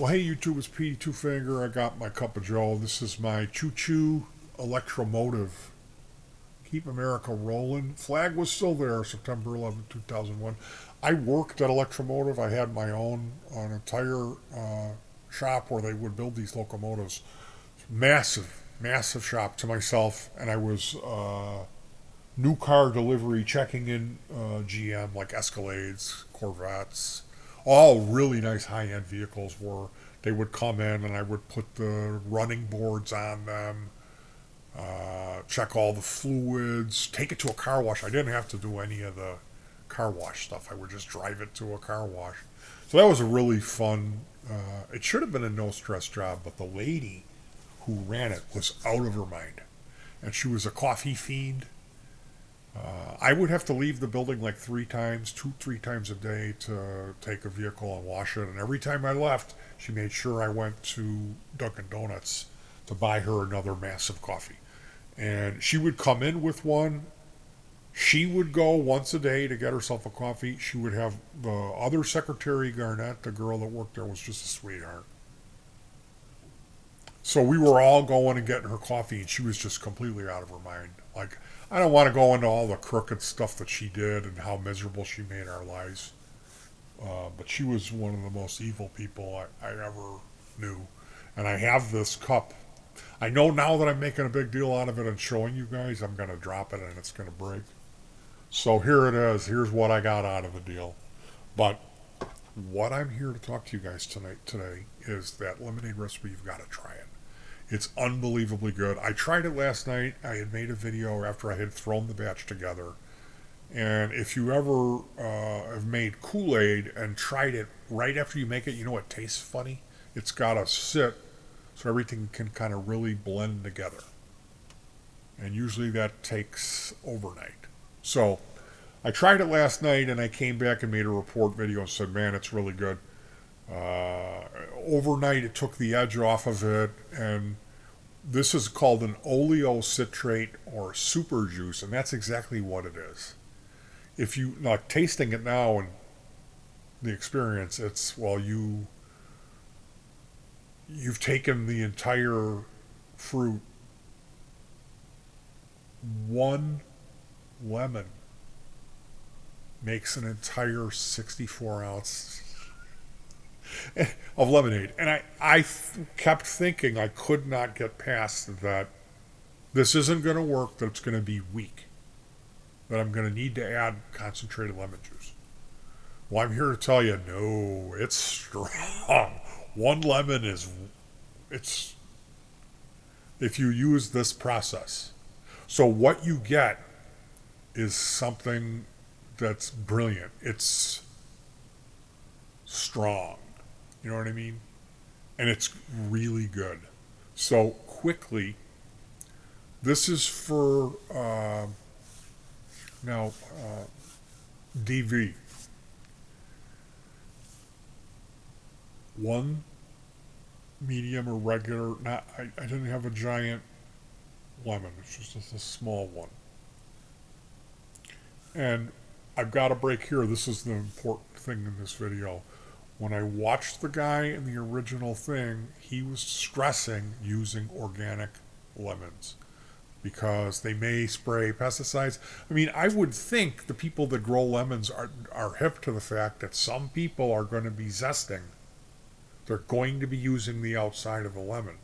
Well, hey YouTube, it's Petey Two Finger. I got my cup of Joe. This is my Choo Choo Electromotive. Keep America rolling. Flag was still there, September 11, 2001. I worked at Electromotive. I had my own an entire shop where they would build these locomotives. Massive, massive shop to myself, and I was new car delivery, checking in GM like Escalades, Corvettes, all really nice high end vehicles where they would come in and I would put the running boards on them, check all the fluids, take it to a car wash. I didn't have to do any of the car wash stuff. I would just drive it to a car wash. So that was a really fun. It should have been a no stress job, but the lady who ran it was out of her mind, and she was a coffee fiend. I would have to leave the building like three times, three times a day to take a vehicle and wash it. And every time I left, she made sure I went to Dunkin' Donuts to buy her another massive coffee. And she would come in with one. She would go once a day to get herself a coffee. She would have the other secretary, Garnett, the girl that worked there, was just a sweetheart. So we were all going and getting her coffee, and she was just completely out of her mind. Like, I don't want to go into all the crooked stuff that she did and how miserable she made our lives. But she was one of the most evil people I ever knew. And I have this cup. I know now that I'm making a big deal out of it and showing you guys, I'm going to drop it and it's going to break. So here it is. Here's what I got out of the deal. But what I'm here to talk to you guys today is that lemonade recipe. You've got to try it. It's unbelievably good. I tried it last night. I had made a video after I had thrown the batch together. And if you ever have made Kool-Aid and tried it right after you make it, you know it tastes funny? It's got to sit so everything can kind of really blend together. And usually that takes overnight. So I tried it last night and I came back and made a report video and said, man, it's really good. Overnight it took the edge off of it, and this is called an oleo citrate or super juice, and that's exactly what it is. If you like tasting it now and the experience, it's well you've taken the entire fruit, one lemon makes an entire 64-ounce of lemonade. And I kept thinking I could not get past that this isn't going to work, that it's going to be weak, that I'm going to need to add concentrated lemon juice. Well, I'm here to tell you, no, it's strong. One lemon it's, if you use this process. So what you get is something that's brilliant. It's strong. You know what I mean? And it's really good. So quickly, this is for DV. One medium or regular. Not. I didn't have a giant lemon. It's just a small one. And I've got a break here. This is the important thing in this video. When I watched the guy in the original thing, he was stressing using organic lemons because they may spray pesticides. I mean, I would think the people that grow lemons are hip to the fact that some people are going to be zesting. They're going to be using the outside of the lemon.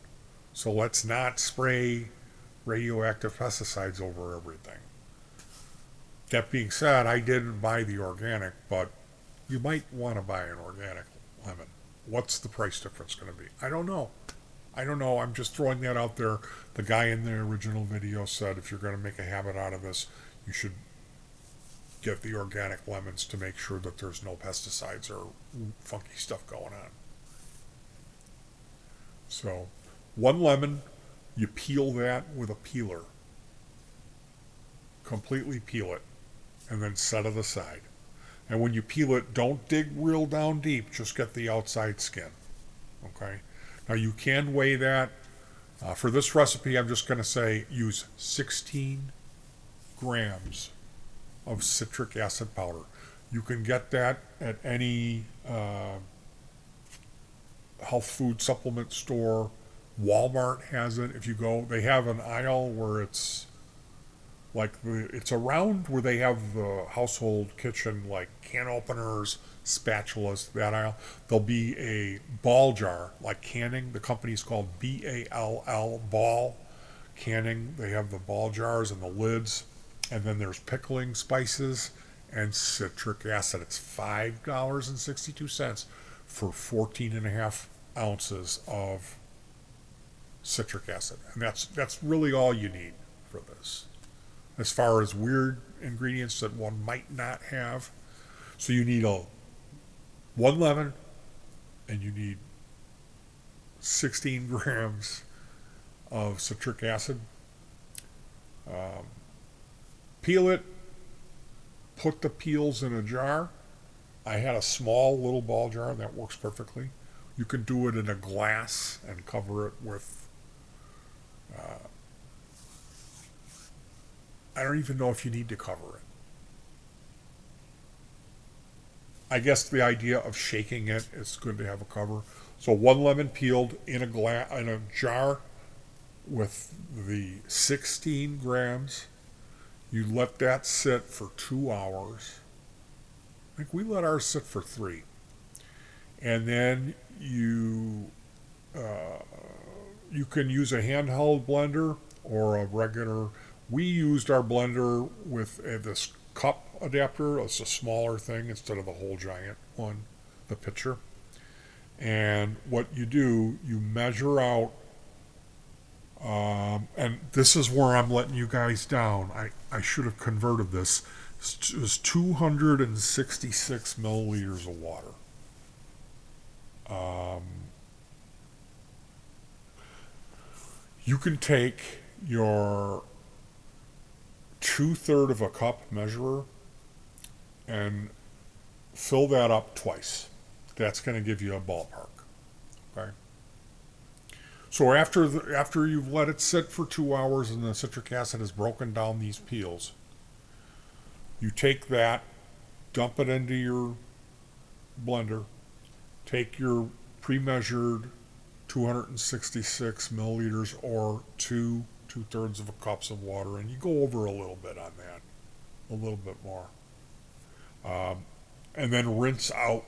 So let's not spray radioactive pesticides over everything. That being said, I didn't buy the organic, but you might want to buy an organic lemon. What's the price difference going to be? I don't know. I'm just throwing that out there. The guy in the original video said if you're going to make a habit out of this, you should get the organic lemons to make sure that there's no pesticides or funky stuff going on. So, one lemon, you peel that with a peeler. Completely peel it, and then set it aside. And when you peel it, don't dig real down deep. Just get the outside skin. Okay? Now you can weigh that. For this recipe, I'm just going to say use 16 grams of citric acid powder. You can get that at any health food supplement store. Walmart has it. If you go, they have an aisle where it's like it's around where they have the household kitchen, like can openers, spatulas, that aisle. There'll be a ball jar, like canning. The company's called BALL, Ball Canning. They have the ball jars and the lids. And then there's pickling spices and citric acid. It's $5.62 for 14 and a half ounces of citric acid. And that's really all you need for this. As far as weird ingredients that one might not have. So you need one lemon and you need 16 grams of citric acid. Peel it, put the peels in a jar. I had a small little ball jar that works perfectly. You can do it in a glass and cover it with I don't even know if you need to cover it. I guess the idea of shaking it is good to have a cover. So one lemon peeled in a jar with the 16 grams. You let that sit for 2 hours. I think we let ours sit for 3. And then you can use a handheld blender or a regular. We used our blender with this cup adapter. It's a smaller thing instead of the whole giant one, the pitcher. And what you do, you measure out, and this is where I'm letting you guys down. I should have converted this. It was 266 milliliters of water. You can take your 2/3 of a cup measurer and fill that up twice. That's going to give you a ballpark. Okay. So after you've let it sit for 2 hours and the citric acid has broken down these peels, you take that, dump it into your blender, take your pre-measured 266 milliliters or two-thirds of a cups of water, and you go over a little bit on that, a little bit more, and then rinse out.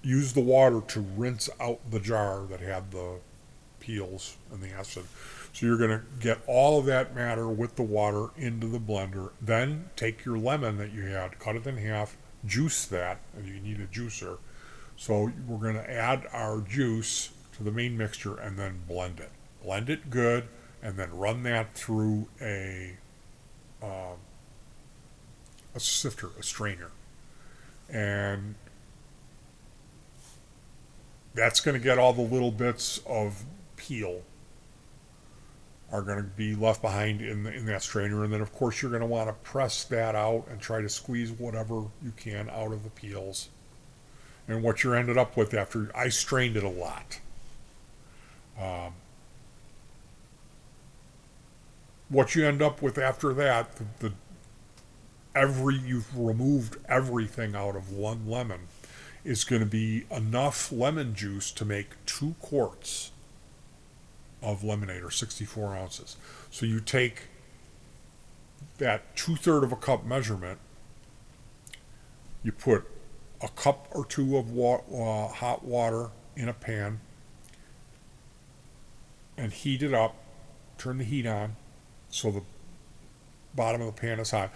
Use the water to rinse out the jar that had the peels and the acid. So you're going to get all of that matter with the water into the blender. Then take your lemon that you had, cut it in half, juice that, and you need a juicer. So we're going to add our juice to the main mixture and then blend it. Blend it good, and then run that through a sifter, a strainer. And that's going to get all the little bits of peel are going to be left behind in that strainer. And then, of course, you're going to want to press that out and try to squeeze whatever you can out of the peels. And what you're ended up with after, I strained it a lot. What you end up with after that, you've removed everything out of one lemon, is going to be enough lemon juice to make 2 quarts of lemonade, or 64 ounces. So you take that 2/3 of a cup measurement, you put a cup or 2 of hot water in a pan and heat it up, turn the heat on so the bottom of the pan is hot.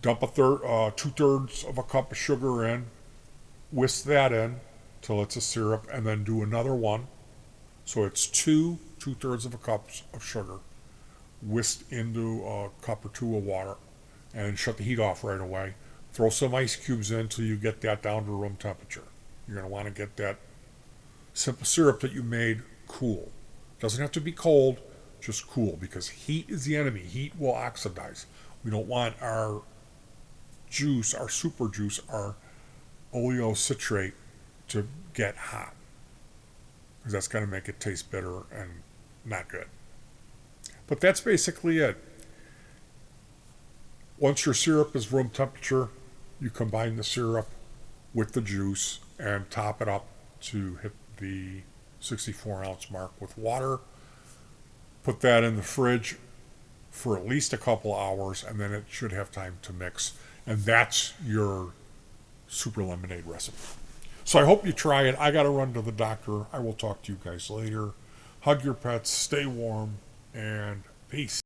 Dump 2/3 of a cup of sugar in, whisk that in till it's a syrup, and then do another one. So it's 2/3 of a cup of sugar whisked into a cup or 2 of water, and shut the heat off right away. Throw some ice cubes in until you get that down to room temperature. You're going to want to get that simple syrup that you made cool. Doesn't have to be cold, just cool, because heat is the enemy. Heat will oxidize. We don't want our juice, our super juice, our oleo citrate to get hot, because that's going to make it taste bitter and not good. But that's basically it. Once your syrup is room temperature, you combine the syrup with the juice and top it up to hit the 64-ounce mark with water. Put that in the fridge for at least a couple hours, and then it should have time to mix. And that's your super lemonade recipe. So I hope you try it. I got to run to the doctor. I will talk to you guys later. Hug your pets, stay warm, and peace.